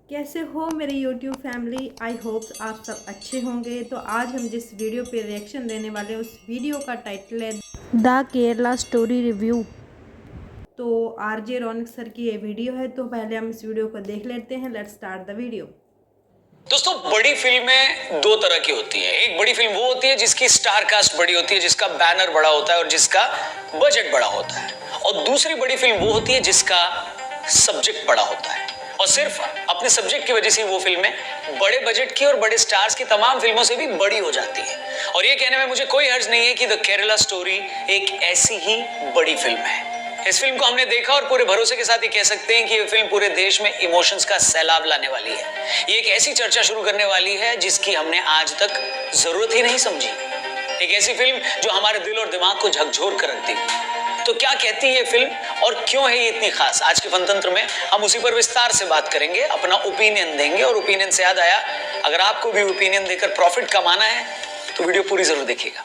कैसे हो मेरे YouTube फैमिली। आई होप आप सब अच्छे होंगे। तो आज हम जिस वीडियो पे रिएक्शन देने वाले हैं उस वीडियो का टाइटल है द केरला स्टोरी रिव्यू। तो आरजे रौनक सर की ये वीडियो है, तो पहले हम इस वीडियो को देख लेते हैं। Let's start the video. दोस्तों, बड़ी फिल्में दो तरह की होती हैं। एक बड़ी फिल्म वो होती है जिसकी स्टार कास्ट बड़ी होती है, जिसका बैनर बड़ा होता है और जिसका बजट बड़ा होता है, और दूसरी बड़ी फिल्म वो होती है जिसका सब्जेक्ट बड़ा होता है और सिर्फ अपने सब्जेक्ट की वजह से वो फिल्में बड़े बजट की और बड़े स्टार्स की तमाम फिल्मों से भी बड़ी हो जाती है। और ये कहने में मुझे कोई हर्ज नहीं है कि द केरला स्टोरी एक ऐसी ही बड़ी फिल्म है। इस फिल्म को हमने देखा और पूरे भरोसे के साथ ये कह सकते हैं कि ये फिल्म पूरे देश में इमोशंस का सैलाब लाने वाली है। ये एक ऐसी चर्चा शुरू करने वाली है जिसकी हमने आज तक जरूरत ही नहीं समझी। एक ऐसी फिल्म जो हमारे दिल और दिमाग को झकझोर कर रख देगी। तो क्या कहती है ये फिल्म और क्यों है ये इतनी खास? आज के फनतंत्र में हम उसी पर विस्तार से बात करेंगे, अपना ओपिनियन देंगे। और ओपिनियन से याद आया, अगर आपको भी ओपिनियन देकर प्रॉफिट कमाना है तो वीडियो पूरी जरूर देखिएगा।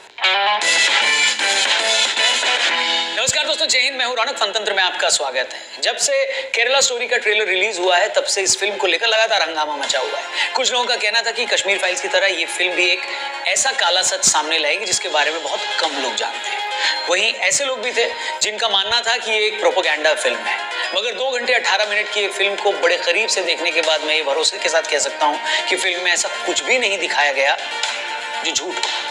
नमस्कार दोस्तों, जय हिंद। मैं हूं रौनक। फनतंत्र में आपका स्वागत है। जब से केरला स्टोरी का ट्रेलर रिलीज हुआ है तब से इस फिल्म को लेकर लगातार हंगामा मचा हुआ है। कुछ लोगों का कहना था कि कश्मीर फाइल्स की तरह ये फिल्म भी एक ऐसा काला सच सामने लाएगी जिसके बारे में बहुत कम लोग जानते हैं। वहीं ऐसे लोग भी थे जिनका मानना था कि ये एक प्रोपेगेंडा फिल्म है। मगर 2 घंटे 18 मिनट की ये फिल्म को बड़े करीब से देखने के बाद मैं ये भरोसे के साथ कह सकता हूँ कि फिल्म में ऐसा कुछ भी नहीं दिखाया गया जो झूठ हो।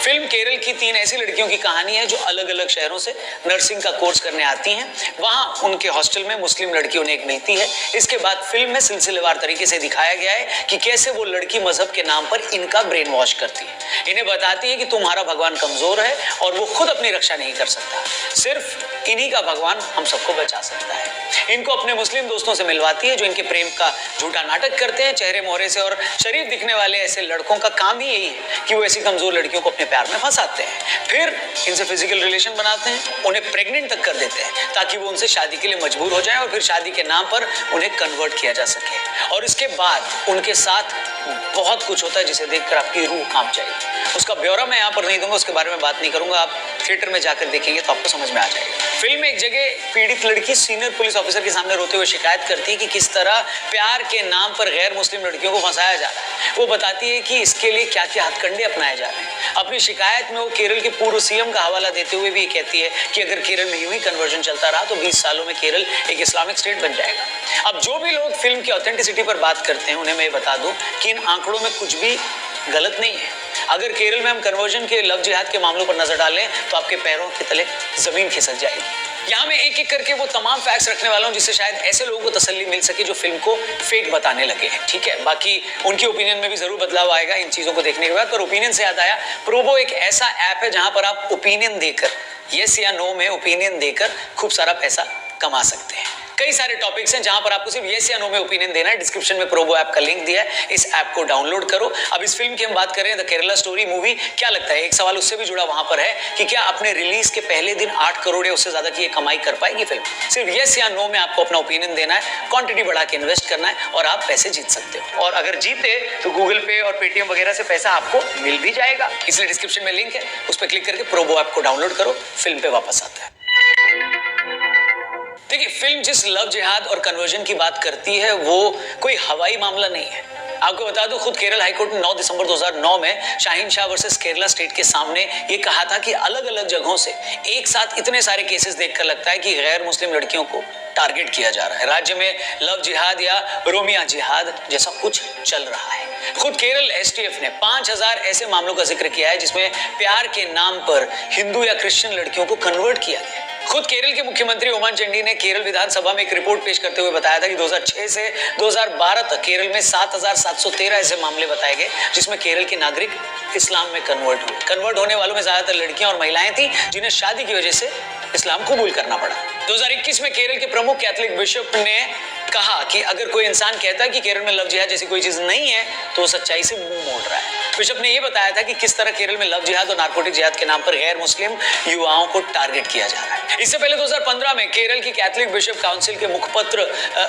फिल्म केरल की 3 ऐसी लड़कियों की कहानी है जो अलग अलग शहरों से नर्सिंग का कोर्स करने आती हैं। वहां उनके हॉस्टल में मुस्लिम लड़की उन्हें एक मिलती है। इसके बाद फिल्म में सिलसिलेवार तरीके से दिखाया गया है कि कैसे वो लड़की मजहब के नाम पर इनका ब्रेन वॉश करती है। इन्हें बताती है कि तुम्हारा भगवान कमजोर है और वो खुद अपनी रक्षा नहीं कर सकता, सिर्फ इन्हीं का भगवान हम सबको बचा सकता है। इनको अपने मुस्लिम दोस्तों से मिलवाती है जो इनके प्रेम का झूठा नाटक करते हैं। चेहरे मोहरे से और शरीफ दिखने वाले ऐसे लड़कों का काम ही यही है कि वो ऐसी कमजोर लड़कियों को अपने प्यार में फंसाते हैं, फिर इनसे फिजिकल रिलेशन बनाते हैं, उन्हें प्रेग्नेंट तक कर देते हैं ताकि वो उनसे शादी के लिए मजबूर हो जाए और फिर शादी के नाम पर उन्हें कन्वर्ट किया जा सके। और इसके बाद उनके साथ बहुत कुछ होता है जिसे देखकर आपकी रूह कांप जाएगी। उसका ब्यौरा मैं यहाँ पर नहीं दूंगा, उसके बारे में बात नहीं करूंगा। आप थिएटर में जाकर देखेंगे तो आपको समझ में आ जाएगा। फिल्म में एक जगह पीड़ित लड़की सीनियर पुलिस ऑफिसर के सामने रोते हुए शिकायत करती है कि किस तरह प्यार के नाम पर गैर मुस्लिम लड़कियों को फंसाया जा रहा है। वो बताती है कि इसके लिए क्या क्या हथकंडे अपनाए जा रहे हैं। अपनी शिकायत में वो केरल के पूर्व सीएम का हवाला देते हुए भी कहती है कि अगर केरल में यूं ही कन्वर्जन चलता रहा तो 20 सालों में केरल एक इस्लामिक स्टेट बन जाएगा। अब जो भी लोग फिल्म की ऑथेंटिसिटी पर बात करते हैं उन्हें मैं बता दूं कि इन आंकड़ों में कुछ भी गलत नहीं है। अगर केरल में हम कन्वर्जन के लव जिहाद के मामलों पर नजर डालें तो आपके पैरों के तले जमीन खिसक जाएगी। यहाँ मैं एक एक करके वो तमाम फैक्ट्स रखने वाला हूँ जिससे शायद ऐसे लोगों को तसल्ली मिल सके जो फिल्म को फेक बताने लगे हैं। ठीक है, बाकी उनके ओपिनियन में भी जरूर बदलाव आएगा इन चीजों को देखने के बाद। पर ओपिनियन से याद आया, प्रोबो एक ऐसा ऐप है जहां पर आप ओपिनियन देकर, यस या नो में ओपिनियन देकर खूब सारा पैसा कमा सकते हैं। कई सारे टॉपिक्स हैं जहां पर आपको सिर्फ यस या नो में ओपिनियन देना है। डिस्क्रिप्शन में प्रोबो ऐप का लिंक दिया है, इस ऐप को डाउनलोड करो। अब इस फिल्म की हम बात कर रहे हैं द केरला स्टोरी मूवी। क्या लगता है, एक सवाल उससे भी जुड़ा वहां पर है कि क्या अपने रिलीज के पहले दिन 8 करोड़ या उससे ज्यादा की कमाई कर पाएगी फिल्म? सिर्फ यस या नो में आपको अपना ओपिनियन देना है, क्वांटिटी बढ़ा के इन्वेस्ट करना है और आप पैसे जीत सकते हो। और अगर जीते तो गूगल पे और पेटीएम वगैरह से पैसा आपको मिल भी जाएगा। इसलिए डिस्क्रिप्शन में लिंक है, उस पर क्लिक करके प्रोबो ऐप को डाउनलोड करो। फिल्म पे वापस आता है। देखिए, फिल्म जिस लव जिहाद और कन्वर्जन की बात करती है वो कोई हवाई मामला नहीं है। आपको बता दूं, खुद केरल हाईकोर्ट ने 9 दिसंबर 2009 में शाहीन शाह वर्सेस केरला स्टेट के सामने ये कहा था कि अलग अलग जगहों से एक साथ इतने सारे केसेस देखकर लगता है कि गैर मुस्लिम लड़कियों को टारगेट किया जा रहा है। राज्य में लव जिहाद या रोमिया जिहाद जैसा कुछ चल रहा है। खुद केरल एसटीएफ ने 5000 ऐसे मामलों का जिक्र किया है जिसमें प्यार के नाम पर हिंदू या क्रिश्चियन लड़कियों को कन्वर्ट किया गया। खुद केरल के मुख्यमंत्री ओमान चंडी ने केरल विधानसभा में एक रिपोर्ट पेश करते हुए बताया था कि 2006 से 2012 तक केरल में 7713 ऐसे मामले बताए गए जिसमें केरल के नागरिक इस्लाम में कन्वर्ट हुए। कन्वर्ट होने वालों में ज्यादातर लड़कियां और महिलाएं थी जिन्हें शादी की वजह से इस्लाम कबूल करना पड़ा। 2021 में केरल के प्रमुख कैथोलिक बिशप ने कहा कि अगर कोई इंसान कहता है कि केरल में लव जिहाद जैसी कोई चीज नहीं है तो वो सच्चाई से मुंह मोड़ रहा है। बिशप ने यह बताया था कि किस तरह केरल में लव जिहाद और नारकोटिक जिहाद के नाम पर गैर मुस्लिम युवाओं को टारगेट किया जा रहा है। इससे पहले 2015 में केरल की कैथोलिक बिशप काउंसिल के मुखपत्र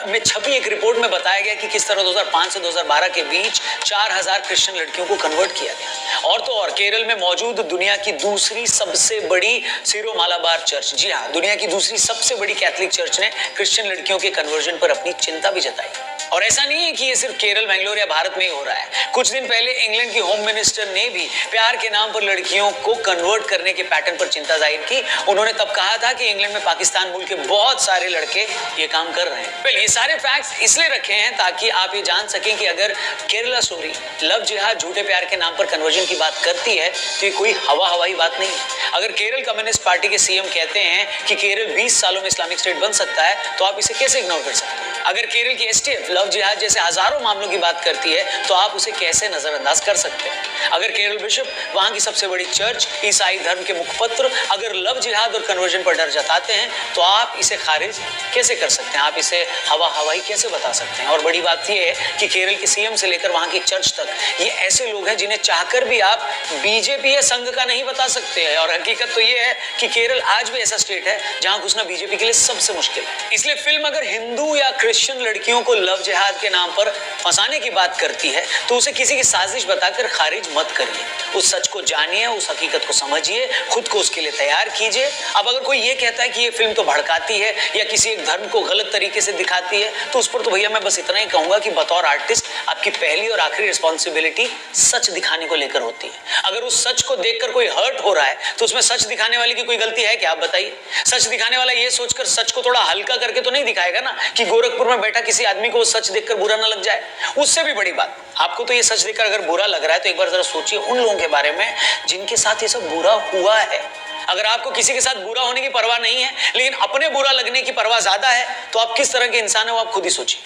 में छपी एक रिपोर्ट में बताया गया कि किस तरह 2005 से 2012 के बीच 4000 क्रिश्चियन लड़कियों को कन्वर्ट किया गया। और तो और केरल में मौजूद दुनिया की दूसरी सबसे बड़ी सीरो मालाबार चर्च, जी हाँ, दुनिया की दूसरी सबसे बड़ी कैथोलिक चर्च ने क्रिश्चियन लड़कियों के कन्वर्जन पर अपनी चिंता भी जताई। और ऐसा नहीं है कि ये सिर्फ केरल, बेंगलोर या भारत में ही हो रहा है। कुछ दिन पहले इंग्लैंड की होम मिनिस्टर ने भी प्यार के नाम पर लड़कियों को कन्वर्ट करने के पैटर्न पर चिंता जाहिर की। उन्होंने तब कहा था कि इंग्लैंड में पाकिस्तान मूल के बहुत सारे लड़के ये काम कर रहे हैं। वेल, ये सारे फैक्ट्स इसलिए रखे हैं ताकि आप ये जान सकें कि अगर केरला स्टोरी लव जिहाद झूठे प्यार के नाम पर कन्वर्जन की बात करती है तो ये कोई हवाई बात नहीं है। अगर केरल कम्युनिस्ट पार्टी के सीएम कहते हैं कि केरल 20 सालों में इस्लामिक स्टेट बन सकता है तो आप इसे कैसे इग्नोर कर सकते हैं? अगर केरल की एसटीएफ लव जिहाद जैसे हजारों मामलों की बात करती है तो आप उसे कैसे नजरअंदाज कर सकते हैं? अगर केरल बिशप, वहां की सबसे बड़ी चर्च, ईसाई धर्म के मुखपत्र अगर लव जिहाद और कन्वर्जन पर डर जताते हैं तो आप इसे खारिज कैसे कर सकते हैं? आप इसे हवाई कैसे बता सकते हैं? और बड़ी बात यह है कि केरल के सीएम से लेकर वहां की चर्च तक ये ऐसे लोग हैं जिन्हें चाहकर भी आप बीजेपी या संघ का नहीं बता सकते हैं। और हकीकत तो ये है कि केरल आज भी ऐसा स्टेट है जहां घुसना बीजेपी के लिए सबसे मुश्किल है। इसलिए फिल्म अगर हिंदू या क्रिश्चियन लड़कियों को लव जिहाद के नाम पर फंसाने की बात करती है तो उसे किसी की साजिश बताकर खारिज मत करिए। उस सच को जानिए, उस हकीकत को समझिए, खुद को उसके लिए तैयार कीजिए। अब अगर कोई ये कहता है कि ये फिल्म तो भड़काती है या किसी एक धर्म को गलत तरीके से दिखाती है तो उस पर तो भैया मैं बस इतना ही कहूंगा कि बतौर आर्टिस्ट आपकी पहली और आखिरी रिस्पॉन्सिबिलिटी सच दिखाने को लेकर होती है। अगर उस सच को देखकर कोई हर्ट हो रहा है तो उसमें सच दिखाने वाले की कोई गलती है क्या? आप बताइए। सच दिखाने वाला ये सोचकर सच को थोड़ा हल्का करके तो नहीं दिखाएगा ना कि गोरखपुर में बैठा किसी आदमी को वो सच देखकर बुरा ना लग जाए। उससे भी बड़ी बात, आपको तो ये सच देखकर अगर बुरा लग रहा है तो एक बार जरा सोचिए उन लोगों के बारे में जिनके साथ ये सब बुरा हुआ है। अगर आपको किसी के साथ बुरा होने की परवाह नहीं है लेकिन अपने बुरा लगने की परवाह ज्यादा है तो आप किस तरह के इंसान है वो आप खुद ही सोचिए।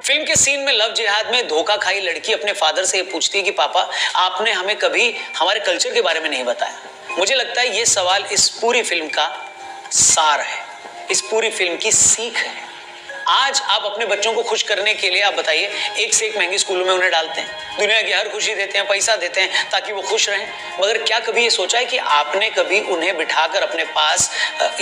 फिल्म के सीन में लव जिहाद में धोखा खाई लड़की अपने फादर से ये पूछती है कि पापा आपने हमें कभी हमारे कल्चर के बारे में नहीं बताया। मुझे लगता है ये सवाल इस पूरी फिल्म का सार है, इस पूरी फिल्म की सीख है। आज आप अपने बच्चों को खुश करने के लिए आप बताइए एक से एक महंगी स्कूलों में उन्हें डालते हैं, दुनिया की हर खुशी देते हैं, पैसा देते हैं ताकि वो खुश रहें। मगर क्या कभी ये सोचा है कि आपने कभी उन्हें बिठाकर अपने पास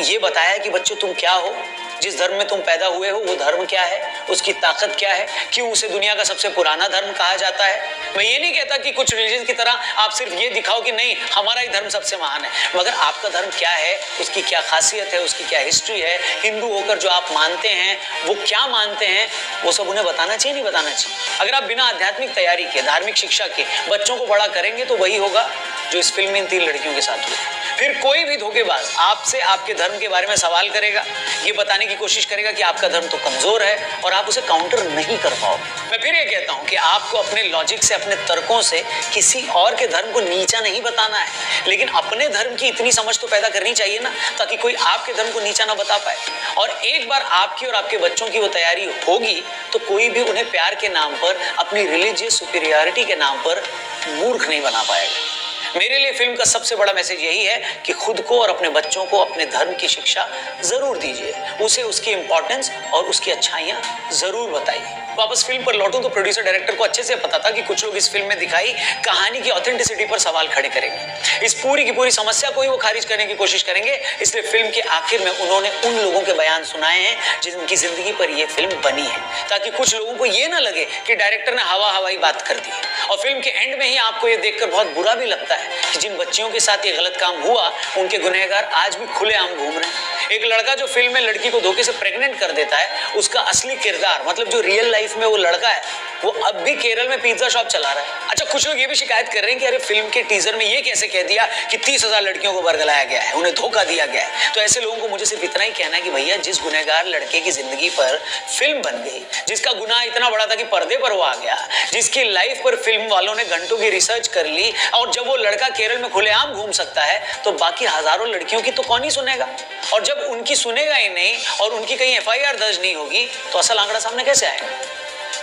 ये बताया कि बच्चों तुम क्या हो, जिस धर्म में तुम पैदा हुए हो वो धर्म क्या है, उसकी ताकत क्या है, क्यों उसे दुनिया का सबसे पुराना धर्म कहा जाता है? मैं ये नहीं कहता कि कुछ रिलीजन की तरह आप सिर्फ ये दिखाओ कि नहीं हमारा ही धर्म सबसे महान है, मगर आपका धर्म क्या है, उसकी क्या खासियत है, उसकी क्या हिस्ट्री है, हिंदू होकर जो आप मानते हैं वो क्या मानते हैं, वो सब उन्हें बताना चाहिए नहीं बताना चाहिए? अगर आप बिना आध्यात्मिक तैयारी के, धार्मिक शिक्षा के बच्चों को बड़ा करेंगे तो वही होगा जो इस फिल्म में इन 3 लड़कियों के साथ हुआ। फिर कोई भी धोखेबाज आपसे आपके धर्म के बारे में सवाल करेगा, ये बताने की कोशिश करेगा कि आपका धर्म तो कमजोर है और आप उसे काउंटर नहीं कर पाओगे। मैं फिर ये कहता हूं कि आपको अपने लॉजिक से, अपने तर्कों से किसी और के धर्म को नीचा नहीं बताना है, लेकिन अपने धर्म की इतनी समझ तो पैदा करनी चाहिए ना ताकि कोई आपके धर्म को नीचा ना बता पाए। और एक बार आपकी और आपके बच्चों की वो तैयारी होगी तो कोई भी उन्हें प्यार के नाम पर, अपनी रिलीजियस सुपीरियरिटी के नाम पर मूर्ख नहीं बना पाएगा। मेरे लिए फिल्म का सबसे बड़ा मैसेज यही है कि खुद को और अपने बच्चों को अपने धर्म की शिक्षा जरूर दीजिए, उसे उसकी इंपॉर्टेंस और उसकी अच्छाइयां जरूर बताइए। वापस फिल्म पर लौटूं तो प्रोड्यूसर डायरेक्टर को अच्छे से पता था कि कुछ लोग इस फिल्म में दिखाई कहानी की ऑथेंटिसिटी पर सवाल खड़े करेंगे, इस पूरी की पूरी समस्या को ही वो खारिज करने की कोशिश करेंगे। इसलिए फिल्म के आखिर में उन्होंने उन लोगों के बयान सुनाए हैं जिनकी जिंदगी पर यह फिल्म बनी है, ताकि कुछ लोगों को यह ना लगे कि डायरेक्टर ने हवाई बात कर दी। और फिल्म के एंड में ही आपको ये देखकर बहुत बुरा भी लगता है कि जिन बच्चियों के साथ ये गलत काम हुआ उनके गुनहगार आज भी खुलेआम घूम रहे हैं। एक लड़का जो फिल्म में लड़की को धोखे से प्रेग्नेंट कर देता है, उसका असली किरदार मतलब जो रियल लाइफ में वो लड़का है वो अब भी केरल में पिज्जा शॉप चला रहा है। अच्छा, कुछ लोग ये भी शिकायत कर रहे हैं कि अरे फिल्म के टीजर में ये कैसे कह दिया कि 30,000 लड़कियों को बरगलाया गया है, उन्हें धोखा दिया गया है। तो ऐसे लोगों को मुझे सिर्फ इतना ही कहना है कि भैया जिस गुनहगार लड़के की जिंदगी पर फिल्म बन गई, जिसका गुनाह इतना बड़ा था कि पर्दे पर वो आ गया, जिसकी लाइफ पर फिल्म वालों ने घंटों की रिसर्च कर ली, और जब वो लड़का केरल में खुलेआम घूम सकता है तो बाकी हजारों लड़कियों की तो कौन ही सुनेगा? और जब उनकी सुनेगा ही नहीं और उनकी कहीं FIR दर्ज नहीं होगी तो असल आंकड़ा सामने कैसे आएगा?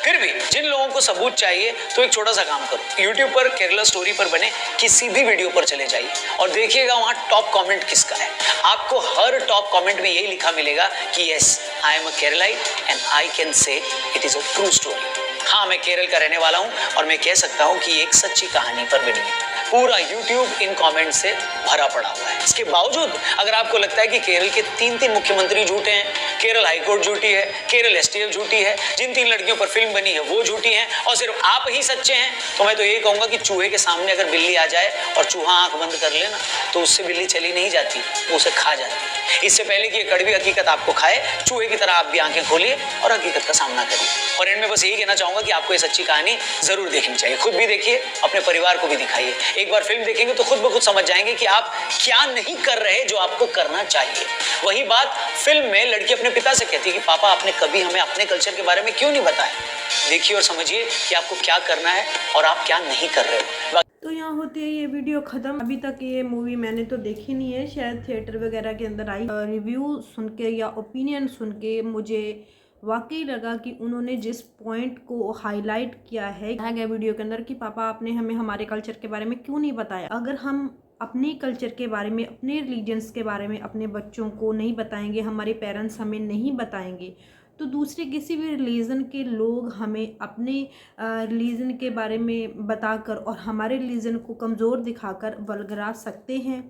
फिर भी जिन लोगों को सबूत चाहिए तो एक छोटा सा काम करो, YouTube पर केरला स्टोरी पर बने किसी भी वीडियो पर चले जाइए और देखिएगा वहां टॉप कमेंट किसका है। आपको हर टॉप कमेंट में यही लिखा मिलेगा कि yes, I am a Keralite and I can say it is a true story. हाँ, मैं केरल का रहने वाला हूँ और मैं कह सकता हूँ कि ये एक सच्ची कहानी पर बनी है। पूरा YouTube इन कमेंट से भरा पड़ा हुआ है। इसके बावजूद अगर आपको लगता है कि केरल के 3 मुख्यमंत्री झूठे हैं, केरल हाईकोर्ट झूठी है, केरल STF झूठी है, जिन 3 लड़कियों पर फिल्म बनी है वो झूठी हैं और सिर्फ आप ही सच्चे हैं, तो मैं तो यही कहूंगा कि चूहे के सामने अगर बिल्ली आ जाए और चूहा आंख बंद कर ले ना, तो उससे बिल्ली चली नहीं जाती, वो उसे खा जाती। इससे पहले कि ये कड़वी हकीकत आपको खाए, चूहे की तरह आप भी आंखें खोलिए और हकीकत का सामना करिए। और एंड में बस यही कहना चाहूंगा कि आपको ये सच्ची कहानी जरूर देखनी चाहिए। खुद भी देखिए, अपने परिवार को भी दिखाइए। एक बार फिल्म देखेंगे तो खुद ब खुद समझ जाएंगे कि आप क्या नहीं कर रहे जो आपको करना चाहिए। वही बात फिल्म में लड़की अपने पिता से कहती है कि पापा आपने कभी हमें अपने कल्चर के बारे में क्यों नहीं बताया। देखिए और समझिए कि आपको क्या करना है और आप क्या नहीं कर रहे हो। तो यहाँ होती है ये वीडियो ख़त्म। अभी तक ये मूवी मैंने तो देखी नहीं है, शायद थिएटर वगैरह के अंदर आई। रिव्यू सुन के या ओपिनियन सुन के मुझे वाकई लगा कि उन्होंने जिस पॉइंट को हाईलाइट किया है वीडियो के अंदर कि पापा आपने हमें हमारे कल्चर के बारे में क्यों नहीं बताया। अगर हम अपने कल्चर के बारे में, अपने रिलीजन्स के बारे में अपने बच्चों को नहीं बताएंगे, हमारे पेरेंट्स हमें नहीं बताएंगे, तो दूसरे किसी भी रिलीजन के लोग हमें अपने रिलीजन के बारे में बताकर और हमारे रिलीजन को कमज़ोर दिखाकर वल्गरा सकते हैं,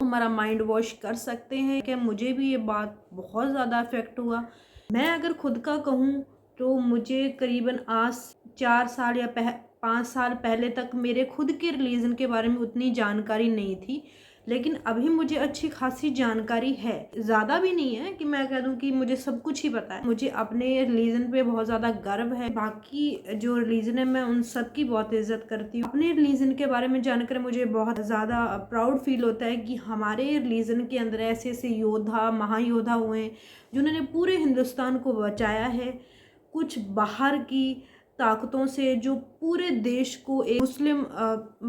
हमारा माइंड वॉश कर सकते हैं। कि मुझे भी ये बात बहुत ज़्यादा अफेक्ट हुआ। मैं अगर खुद का कहूँ तो मुझे करीबन आज 4 साल या 5 साल पहले तक मेरे खुद के रिलीजन के बारे में उतनी जानकारी नहीं थी, लेकिन अभी मुझे अच्छी खासी जानकारी है। ज़्यादा भी नहीं है कि मैं कह दूं कि मुझे सब कुछ ही पता है। मुझे अपने रिलीजन पे बहुत ज़्यादा गर्व है। बाकी जो रिलीजन है मैं उन सब की बहुत इज्जत करती हूँ। अपने रिलीजन के बारे में जानकर मुझे बहुत ज़्यादा प्राउड फील होता है कि हमारे रिलीजन के अंदर ऐसे ऐसे योद्धा, महायोद्धा हुए हैं जिन्होंने पूरे हिंदुस्तान को बचाया है कुछ बाहर की ताकतों से जो पूरे देश को एक मुस्लिम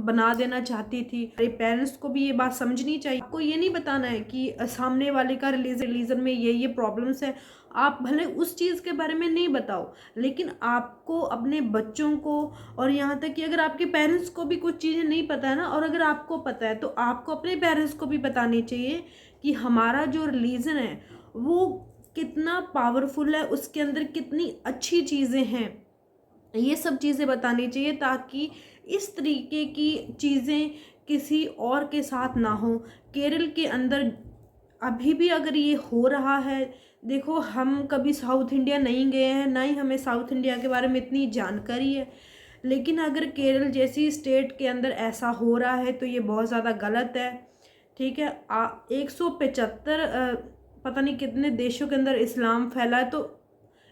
बना देना चाहती थी। मेरे पेरेंट्स को भी ये बात समझनी चाहिए। आपको ये नहीं बताना है कि सामने वाले का रिलीजन में ये प्रॉब्लम्स है। आप भले उस चीज़ के बारे में नहीं बताओ, लेकिन आपको अपने बच्चों को और यहाँ तक कि अगर आपके पेरेंट्स को भी कुछ चीज़ें नहीं पता है ना, और अगर आपको पता है तो आपको अपने पेरेंट्स को भी बतानी चाहिए कि हमारा जो रिलीजन है वो कितना पावरफुल है, उसके अंदर कितनी अच्छी चीज़ें हैं। ये सब चीज़ें बतानी चाहिए ताकि इस तरीके की चीज़ें किसी और के साथ ना हो। केरल के अंदर अभी भी अगर ये हो रहा है, देखो हम कभी साउथ इंडिया नहीं गए हैं, ना ही हमें साउथ इंडिया के बारे में इतनी जानकारी है, लेकिन अगर केरल जैसी स्टेट के अंदर ऐसा हो रहा है तो ये बहुत ज़्यादा गलत है। ठीक है, 175 पता नहीं कितने देशों के अंदर इस्लाम फैला है, तो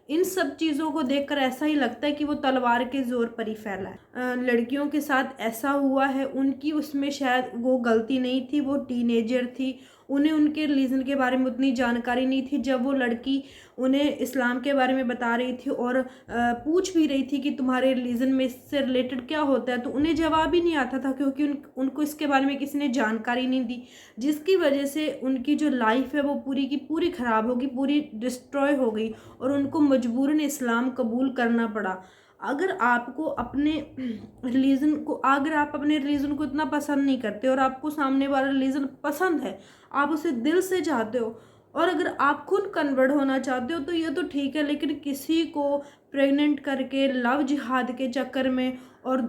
इन सब चीज़ों को देखकर ऐसा ही लगता है कि वो तलवार के ज़ोर पर ही फैला है। लड़कियों के साथ ऐसा हुआ है, उनकी उसमें शायद वो गलती नहीं थी, वो टीनेजर थी, उन्हें उनके रिलीजन के बारे में उतनी जानकारी नहीं थी। जब वो लड़की उन्हें इस्लाम के बारे में बता रही थी और पूछ भी रही थी कि तुम्हारे रिलीजन में इससे रिलेटेड क्या होता है, तो उन्हें जवाब ही नहीं आता था क्योंकि उनको इसके बारे में किसी ने जानकारी नहीं दी, जिसकी वजह से उनकी जो लाइफ है वो पूरी की पूरी ख़राब होगी, पूरी डिस्ट्रॉय हो गई और उनको मजबूरन इस्लाम कबूल करना पड़ा। अगर आपको अपने रिलीजन को, अगर आप अपने रिलीजन को इतना पसंद नहीं करते और आपको सामने वाला रिलीजन पसंद है, आप उसे दिल से चाहते हो और अगर आप खुद कन्वर्ट होना चाहते हो तो ये तो ठीक है, लेकिन किसी को प्रेग्नेंट करके लव जिहाद के चक्कर में और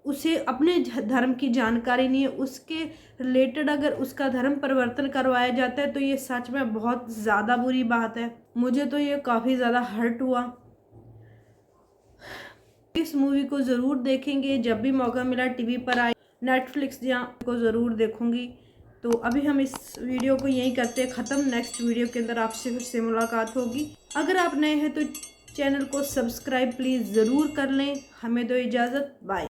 उसे अपने धर्म की जानकारी नहीं है, उसके रिलेटेड अगर उसका धर्म परिवर्तन करवाया जाता है तो ये सच में बहुत ज़्यादा बुरी बात है। मुझे तो ये काफ़ी ज़्यादा हर्ट हुआ। इस मूवी को ज़रूर देखेंगे जब भी मौका मिला, टीवी पर आए, नेटफ्लिक्स जहाँ को ज़रूर देखूंगी। तो अभी हम इस वीडियो को यहीं करते हैं ख़त्म। नेक्स्ट वीडियो के अंदर आपसे फिर से मुलाकात होगी। अगर आप नए हैं तो चैनल को सब्सक्राइब प्लीज़ ज़रूर कर लें। हमें दो इजाज़त, बाय।